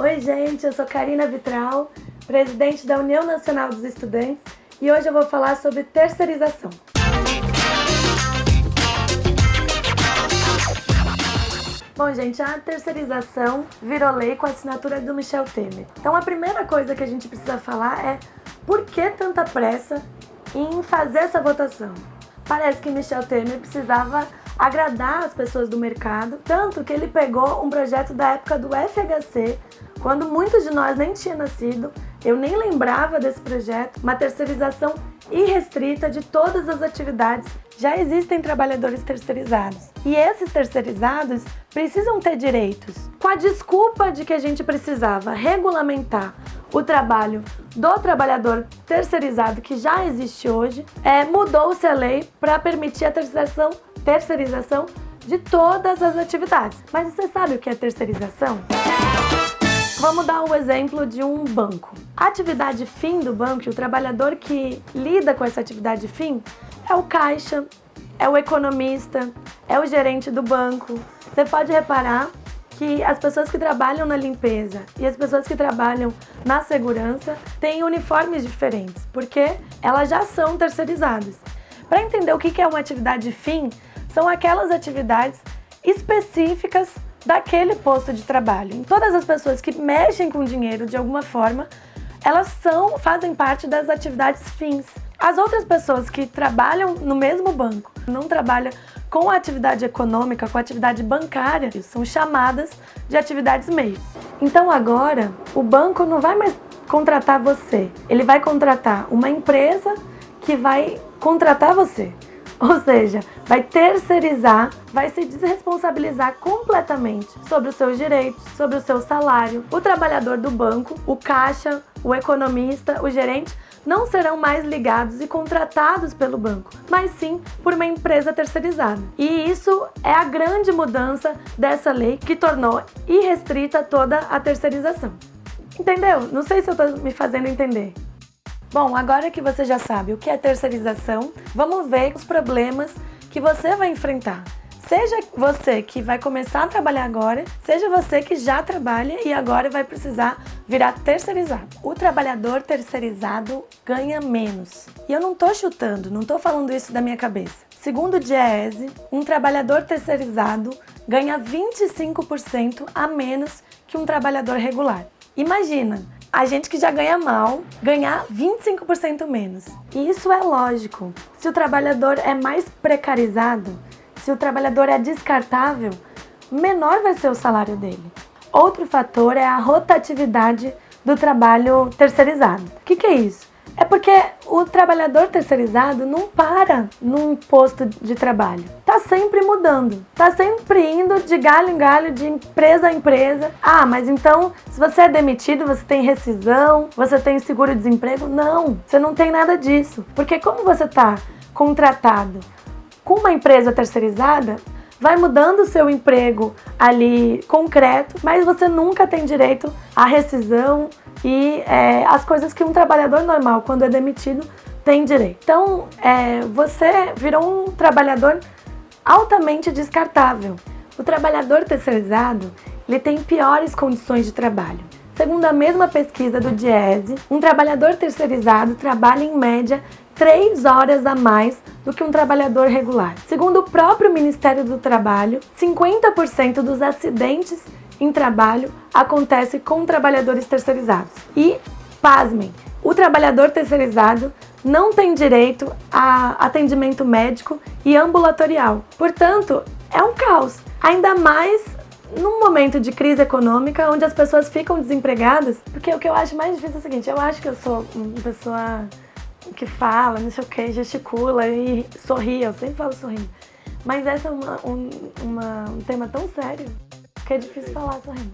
Oi gente, eu sou Karina Vitral, presidente da União Nacional dos Estudantes e hoje eu vou falar sobre terceirização. Bom gente, a terceirização virou lei com a assinatura do Michel Temer. Então a primeira coisa que a gente precisa falar é por que tanta pressa em fazer essa votação? Parece que Michel Temer precisava agradar as pessoas do mercado, tanto que ele pegou um projeto da época do FHC, quando muitos de nós nem tinham nascido, eu nem lembrava desse projeto, uma terceirização irrestrita de todas as atividades. Já existem trabalhadores terceirizados e esses terceirizados precisam ter direitos. Com a desculpa de que a gente precisava regulamentar o trabalho do trabalhador terceirizado que já existe hoje, mudou-se a lei para permitir a terceirização de todas as atividades. Mas você sabe o que é terceirização? Vamos dar um exemplo de um banco. A atividade fim do banco, o trabalhador que lida com essa atividade fim, é o caixa, é o economista, é o gerente do banco. Você pode reparar que as pessoas que trabalham na limpeza e as pessoas que trabalham na segurança têm uniformes diferentes, porque elas já são terceirizadas. Para entender o que é uma atividade fim, são aquelas atividades específicas daquele posto de trabalho. E todas as pessoas que mexem com dinheiro de alguma forma, elas fazem parte das atividades fins. As outras pessoas que trabalham no mesmo banco, não trabalham com a atividade econômica, com a atividade bancária, são chamadas de atividades meios. Então agora, o banco não vai mais contratar você, ele vai contratar uma empresa que vai contratar você. Ou seja, vai terceirizar, vai se desresponsabilizar completamente sobre os seus direitos, sobre o seu salário. O trabalhador do banco, o caixa, o economista, o gerente, não serão mais ligados e contratados pelo banco, mas sim por uma empresa terceirizada. E isso é a grande mudança dessa lei que tornou irrestrita toda a terceirização. Entendeu? Não sei se eu estou me fazendo entender. Bom, agora que você já sabe o que é terceirização, vamos ver os problemas que você vai enfrentar. Seja você que vai começar a trabalhar agora, seja você que já trabalha e agora vai precisar virar terceirizado. O trabalhador terceirizado ganha menos. E eu não estou chutando, não estou falando isso da minha cabeça. Segundo o Diese, um trabalhador terceirizado ganha 25% a menos que um trabalhador regular. Imagina! A gente que já ganha mal, ganhar 25% menos. E isso é lógico. Se o trabalhador é mais precarizado, se o trabalhador é descartável, menor vai ser o salário dele. Outro fator é a rotatividade do trabalho terceirizado. O que é isso? É porque o trabalhador terceirizado não para num posto de trabalho. Tá sempre mudando. Tá sempre indo de galho em galho, de empresa a empresa. Ah, mas então, se você é demitido, você tem rescisão, você tem seguro-desemprego? Não, você não tem nada disso. Porque como você tá contratado com uma empresa terceirizada, vai mudando o seu emprego ali concreto, mas você nunca tem direito à rescisão e as coisas que um trabalhador normal, quando é demitido, tem direito. Então, você virou um trabalhador altamente descartável. O trabalhador terceirizado, ele tem piores condições de trabalho. Segundo a mesma pesquisa do Diese, um trabalhador terceirizado trabalha em média 3 horas a mais do que um trabalhador regular. Segundo o próprio Ministério do Trabalho, 50% dos acidentes em trabalho acontece com trabalhadores terceirizados. E, pasmem, o trabalhador terceirizado não tem direito a atendimento médico e ambulatorial. Portanto, é um caos. Ainda mais num momento de crise econômica, onde as pessoas ficam desempregadas. Porque o que eu acho mais difícil é o seguinte, eu acho que eu sou uma pessoa que fala, não sei o que, gesticula e sorri, eu sempre falo sorrindo. Mas esse é um tema tão sério que é difícil falar sorrindo.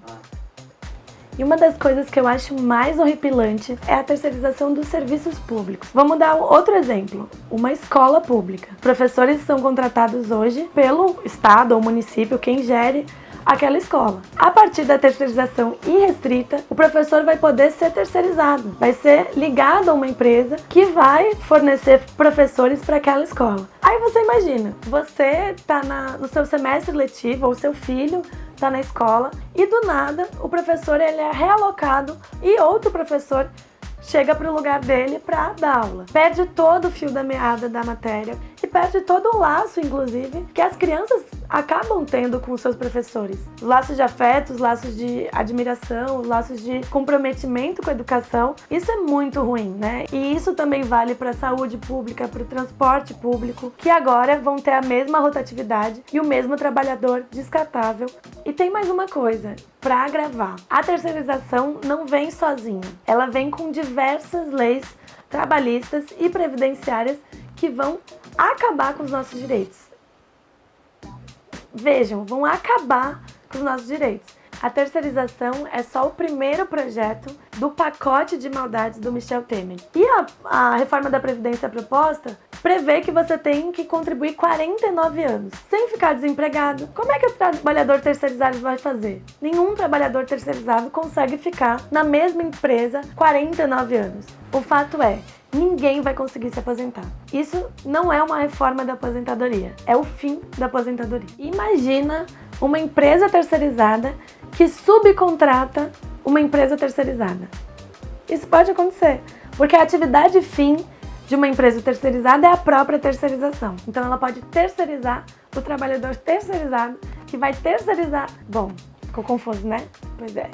E uma das coisas que eu acho mais horripilante é a terceirização dos serviços públicos. Vamos dar outro exemplo, uma escola pública. Professores são contratados hoje pelo estado ou município, quem gere aquela escola. A partir da terceirização irrestrita, o professor vai poder ser terceirizado, vai ser ligado a uma empresa que vai fornecer professores para aquela escola. Aí você imagina, você está no seu semestre letivo, ou seu filho tá na escola e do nada o professor ele é realocado e outro professor chega para o lugar dele para dar aula. Perde todo o fio da meada da matéria e perde todo o laço, inclusive, que as crianças acabam tendo com os seus professores. Os laços de afeto, os laços de admiração, os laços de comprometimento com a educação. Isso é muito ruim, né? E isso também vale para a saúde pública, para o transporte público, que agora vão ter a mesma rotatividade e o mesmo trabalhador descartável. E tem mais uma coisa, para agravar. A terceirização não vem sozinha. Ela vem com diversas leis trabalhistas e previdenciárias que vão acabar com os nossos direitos. Vejam, vão acabar com os nossos direitos. A terceirização é só o primeiro projeto do pacote de maldades do Michel Temer. E a reforma da Previdência proposta prevê que você tem que contribuir 49 anos, sem ficar desempregado. Como é que o trabalhador terceirizado vai fazer? Nenhum trabalhador terceirizado consegue ficar na mesma empresa 49 anos. O fato é, ninguém vai conseguir se aposentar. Isso não é uma reforma da aposentadoria, é o fim da aposentadoria. Imagina uma empresa terceirizada que subcontrata uma empresa terceirizada. Isso pode acontecer, porque a atividade fim de uma empresa terceirizada é a própria terceirização. Então ela pode terceirizar o trabalhador terceirizado, que vai terceirizar... Bom, ficou confuso, né? Pois é,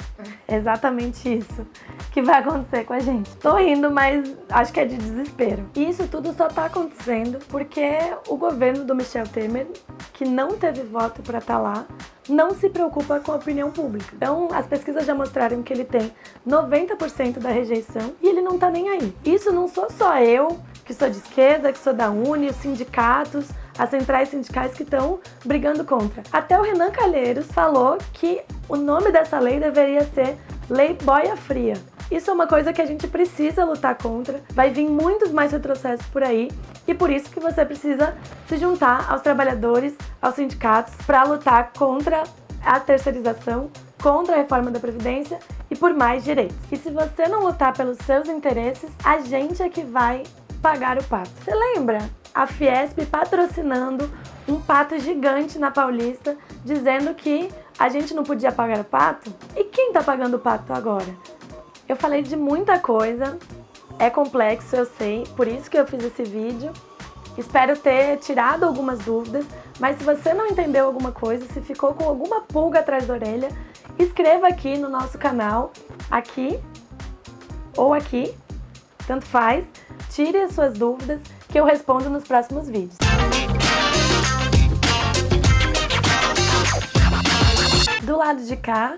exatamente isso que vai acontecer com a gente. Tô rindo, mas acho que é de desespero. E isso tudo só tá acontecendo porque o governo do Michel Temer, que não teve voto para estar lá, não se preocupa com a opinião pública. Então, as pesquisas já mostraram que ele tem 90% da rejeição e ele não tá nem aí. Isso não sou só eu, que sou de esquerda, que sou da Uni, os sindicatos, as centrais sindicais que estão brigando contra. Até o Renan Calheiros falou que o nome dessa lei deveria ser Lei Boia Fria. Isso é uma coisa que a gente precisa lutar contra. Vai vir muitos mais retrocessos por aí e por isso que você precisa se juntar aos trabalhadores, aos sindicatos, para lutar contra a terceirização, contra a reforma da Previdência e por mais direitos. E se você não lutar pelos seus interesses, a gente é que vai pagar o pato. Você lembra? A Fiesp patrocinando um pato gigante na Paulista, dizendo que a gente não podia pagar o pato? E quem tá pagando o pato agora? Eu falei de muita coisa, é complexo, eu sei, por isso que eu fiz esse vídeo. Espero ter tirado algumas dúvidas, mas se você não entendeu alguma coisa, se ficou com alguma pulga atrás da orelha, escreva aqui no nosso canal, aqui ou aqui, tanto faz, tire as suas dúvidas que eu respondo nos próximos vídeos. Do lado de cá,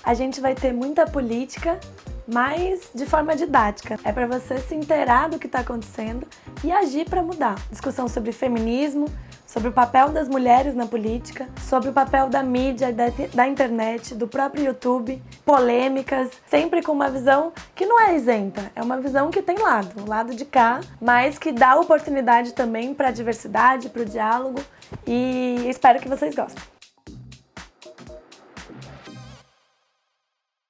a gente vai ter muita política, mas de forma didática. É para você se inteirar do que está acontecendo e agir para mudar. Discussão sobre feminismo, sobre o papel das mulheres na política, sobre o papel da mídia, da internet, do próprio YouTube, polêmicas, sempre com uma visão que não é isenta, é uma visão que tem lado, o lado de cá, mas que dá oportunidade também para a diversidade, para o diálogo e espero que vocês gostem.